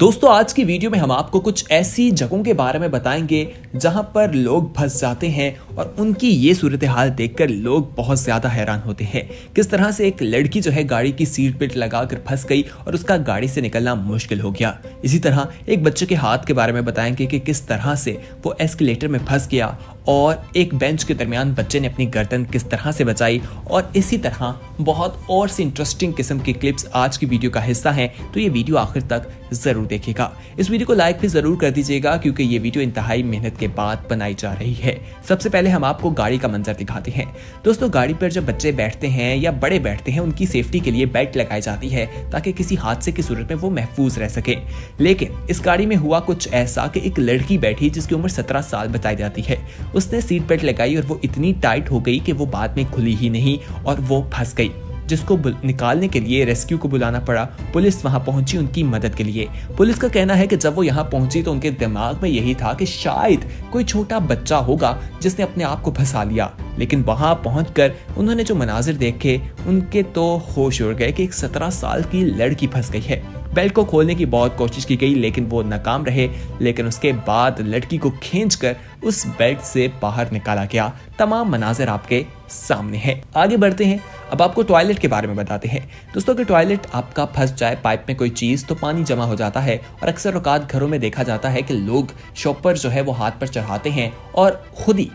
दोस्तों आज की वीडियो में हम आपको कुछ ऐसी जगहों के बारे में बताएंगे जहां पर लोग फंस जाते हैं और उनकी ये सूरत हाल देखकर लोग बहुत ज्यादा हैरान होते हैं। किस तरह से एक लड़की जो है गाड़ी की सीट बेल्ट लगाकर फंस गई और उसका गाड़ी से निकलना मुश्किल हो गया। इसी तरह एक बच्चे के हाथ के बारे में बताएंगे कि किस तरह से वो एस्केलेटर में फंस गया और एक बेंच के दरमियान बच्चे ने अपनी गर्दन किस तरह से बचाई। और इसी तरह बहुत और सी इंटरेस्टिंग किस्म की क्लिप्स आज की वीडियो का हिस्सा हैं, तो ये वीडियो आखिर तक जरूर देखिएगा। इस वीडियो को लाइक भी जरूर कर दीजिएगा क्योंकि ये वीडियो इंतहाई मेहनत के बाद बनाई जा रही है। सबसे पहले हम आपको गाड़ी का मंजर दिखाते हैं। दोस्तों गाड़ी पर जब बच्चे बैठते हैं या बड़े बैठते हैं उनकी सेफ्टी के लिए बेल्ट लगाई जाती है ताकि किसी हादसे की सूरत में वो महफूज रह सके। लेकिन इस गाड़ी में हुआ कुछ ऐसा कि एक लड़की बैठी जिसकी उम्र 17 साल बताई जाती है। उसने सीट बेल्ट लगाई और वो इतनी टाइट हो गई कि वो बाद में खुली ही नहीं और वो फंस गई, जिसको निकालने के लिए रेस्क्यू को बुलाना पड़ा। पुलिस वहां पहुंची उनकी मदद के लिए। पुलिस का कहना है कि जब वो यहां पहुंची तो उनके दिमाग में यही था कि शायद कोई छोटा बच्चा होगा जिसने अपने आप को फंसा लिया। लेकिन वहां पहुंचकर उन्होंने जो मनाजिर देखे उनके तो होश उड़ गए कि एक 17 साल की लड़की फंस गई है। बेल्ट को खोलने की बहुत कोशिश की गई लेकिन वो नाकाम रहे। लेकिन उसके बाद लड़की को खींचकर उस बेल्ट से बाहर निकाला गया। तमाम मनाजिर आपके सामने है। आगे बढ़ते हैं, अब आपको टॉयलेट के बारे में बताते हैं। दोस्तों कि टॉयलेट आपका फंस जाए पाइप में कोई चीज तो पानी जमा हो जाता है और अक्सर औकात घरों में देखा जाता है कि लोग शॉपर जो है वो हाथ पर चढ़ाते हैं और खुद ही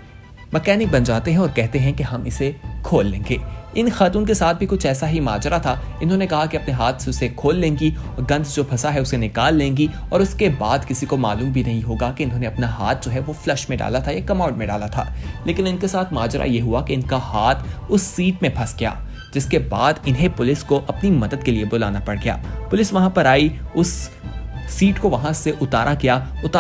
मैकेनिक बन जाते हैं और कहते हैं कि हम इसे खोल लेंगे। इन खातून के साथ भी कुछ ऐसा ही माजरा था। इन्होंने कहा कि अपने हाथ से उसे खोल लेंगी और गंद जो फंसा है उसे निकाल लेंगी और उसके बाद किसी को मालूम भी नहीं होगा कि इन्होंने अपना हाथ जो है वो फ्लश में डाला था या कमोड में डाला था। लेकिन इनके साथ माजरा ये हुआ कि इनका हाथ उस सीट में फंस गया, जिसके बाद इन्हें पुलिस को अपनी मदद के लिए बुलाना पड़ गया। पुलिस वहां पर आई, उस सीट को वहां से उतार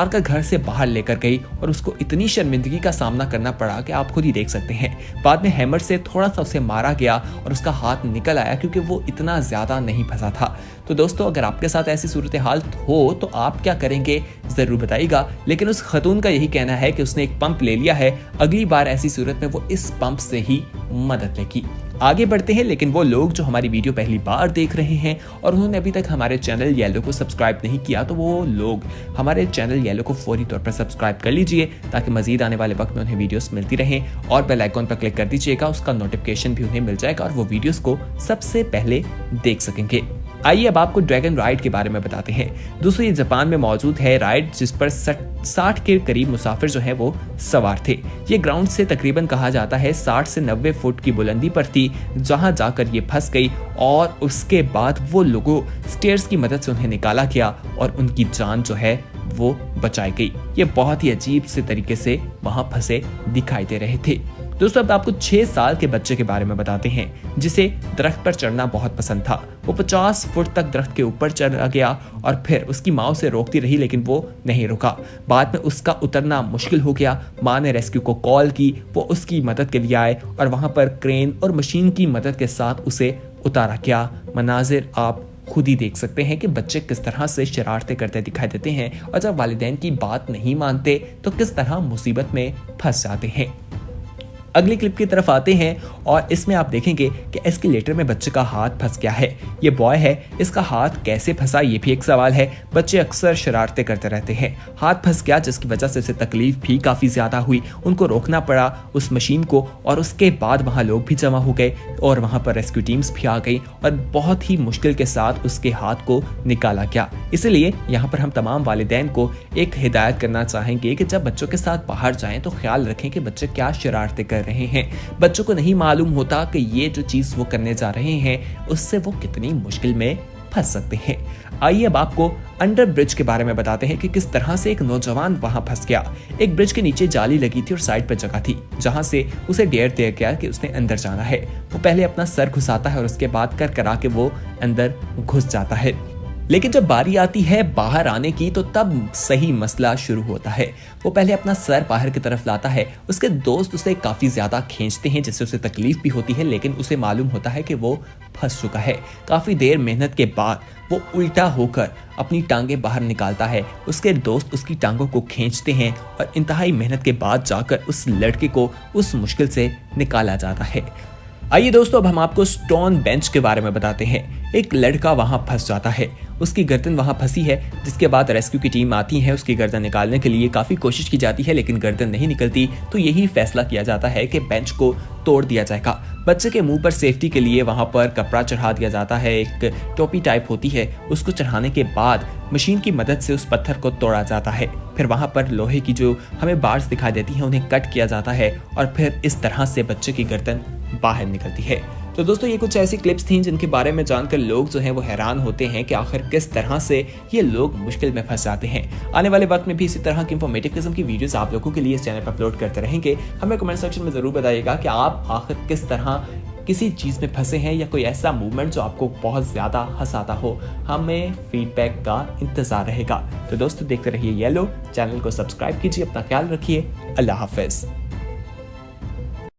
कर घर से बाहर लेकर गई और उसको इतनी शर्मिंदगी का सामना करना पड़ा कि आप खुद ही देख सकते हैं। बाद में हैमर से थोड़ा सा उसे मारा गया और उसका हाथ निकल आया क्योंकि वो इतना ज्यादा नहीं फंसा था। तो दोस्तों अगर आपके साथ ऐसी सूरत हाल हो तो आप क्या करेंगे जरूर बताइएगा। लेकिन उस खतून का यही कहना है कि उसने एक पंप ले लिया है, अगली बार ऐसी सूरत में वो इस पंप से ही मदद लेगी। आगे बढ़ते हैं, लेकिन वो लोग जो हमारी वीडियो पहली बार देख रहे हैं और उन्होंने अभी तक हमारे चैनल येलो को सब्सक्राइब नहीं किया तो वो लोग हमारे चैनल येलो को फौरी तौर पर सब्सक्राइब कर लीजिए ताकि मजीद आने वाले वक्त में उन्हें वीडियोस मिलती रहें और बेल आइकॉन पर क्लिक कर दीजिएगा। उसका नोटिफिकेशन भी उन्हें मिल जाएगा और वो वीडियोस को सबसे पहले देख सकेंगे। आइए अब आपको ड्रैगन राइड के बारे में बताते हैं। दोस्तों ये जापान में मौजूद है राइड जिस पर 60 के करीब मुसाफिर जो है वो सवार थे। ये ग्राउंड से तकरीबन कहा जाता है 60 से 90 फुट की बुलंदी पर थी, जहां जाकर ये फंस गई और उसके बाद वो लोगों स्टेयर्स की मदद से उन्हें निकाला गया और उनकी जान जो है वो बचाई गई। ये बहुत ही अजीब से तरीके से वहां फंसे दिखाई दे रहे थे। दोस्तों अब आपको 6 साल के बच्चे के बारे में बताते हैं जिसे दरख्त पर चढ़ना बहुत पसंद था। वो 50 फुट तक दरख्त के ऊपर चढ़ गया और फिर उसकी माँ उसे रोकती रही लेकिन वो नहीं रुका। बाद में उसका उतरना मुश्किल हो गया। माँ ने रेस्क्यू को कॉल की, वो उसकी मदद के लिए आए और वहां पर क्रेन और मशीन की मदद के साथ उसे उतारा गया। मनाजिर आप खुद ही देख सकते हैं कि बच्चे किस तरह से शरारतें करते दिखाई देते हैं और जब वालिदैन की बात नहीं मानते तो किस तरह मुसीबत में फंस जाते हैं। अगली क्लिप की तरफ आते हैं और इसमें आप देखेंगे कि एस्केलेटर में बच्चे का हाथ फंस गया है। ये बॉय है, इसका हाथ कैसे फंसा ये भी एक सवाल है। बच्चे अक्सर शरारतें करते रहते हैं, हाथ फंस गया जिसकी वजह से उसे तकलीफ भी काफ़ी ज़्यादा हुई। उनको रोकना पड़ा उस मशीन को और उसके बाद वहाँ लोग भी जमा हो गए और वहाँ पर रेस्क्यू टीम्स भी आ गई और बहुत ही मुश्किल के साथ उसके हाथ को निकाला गया। इसलिए यहाँ पर हम तमाम वालिदैन को एक हिदायत करना चाहेंगे कि जब बच्चों के साथ बाहर जाएं तो ख्याल रखें कि बच्चे क्या शरारतें कर रहे हैं। बच्चों को नहीं मालूम होता कि ये जो चीज वो करने जा रहे हैं उससे वो कितनी मुश्किल में फंस सकते हैं। आइए अब आपको अंडर ब्रिज के बारे में बताते हैं कि किस तरह से एक नौजवान वहां फंस गया। एक ब्रिज के नीचे जाली लगी थी और साइड पर जगह थी जहां से उसे डेयर दिया गया कि उसने अंदर जाना है। वो पहले अपना सर घुसाता है और उसके बाद कर के वो अंदर घुस जाता है। लेकिन जब बारी आती है बाहर आने की तो तब सही मसला शुरू होता है। वो पहले अपना सर बाहर की तरफ लाता है, उसके दोस्त उसे काफ़ी ज़्यादा खींचते हैं जिससे उसे तकलीफ भी होती है लेकिन उसे मालूम होता है कि वो फंस चुका है। काफ़ी देर मेहनत के बाद वो उल्टा होकर अपनी टांगें बाहर निकालता है। उसके दोस्त उसकी टांगों को खींचते हैं और इंतहाई मेहनत के बाद जाकर उस लड़के को उस मुश्किल से निकाला जाता है। आइए दोस्तों अब हम आपको स्टोन बेंच के बारे में बताते हैं। एक लड़का वहां फंस जाता है उसकी गर्दन वहां फंसी है, जिसके बाद रेस्क्यू की टीम आती है उसकी गर्दन निकालने के लिए। काफी कोशिश की जाती है लेकिन गर्दन नहीं निकलती, तो यही फैसला किया जाता है कि बेंच को तोड़ दिया जाएगा। बच्चे के मुंह पर सेफ्टी के लिए वहां पर कपड़ा चढ़ा दिया जाता है, एक टोपी टाइप होती है, उसको चढ़ाने के बाद मशीन की मदद से उस पत्थर को तोड़ा जाता है। फिर वहां पर लोहे की जो हमें बार्स दिखाई देती हैं उन्हें कट किया जाता है और फिर इस तरह से बच्चे की गर्दन बाहर निकलती है। तो दोस्तों ये कुछ ऐसी क्लिप्स थी जिनके बारे में जानकर लोग जो हैं वो हैरान होते हैं कि आखिर किस तरह से ये लोग मुश्किल में फंस जाते हैं। आने वाले वक्त में भी इसी तरह की इंफॉर्मेटिव किस्म की वीडियोस आप लोगों के लिए इस चैनल पर अपलोड करते रहेंगे। हमें कमेंट सेक्शन में जरूर बताइएगा कि आप आखिर किस तरह किसी चीज़ में फंसे हैं या कोई ऐसा मूवमेंट जो आपको बहुत ज़्यादा हंसाता हो। हमें फीडबैक का इंतज़ार रहेगा। तो दोस्तों देखते रहिए येलो, चैनल को सब्सक्राइब कीजिए, अपना ख्याल रखिए, अल्लाह हाफिज़।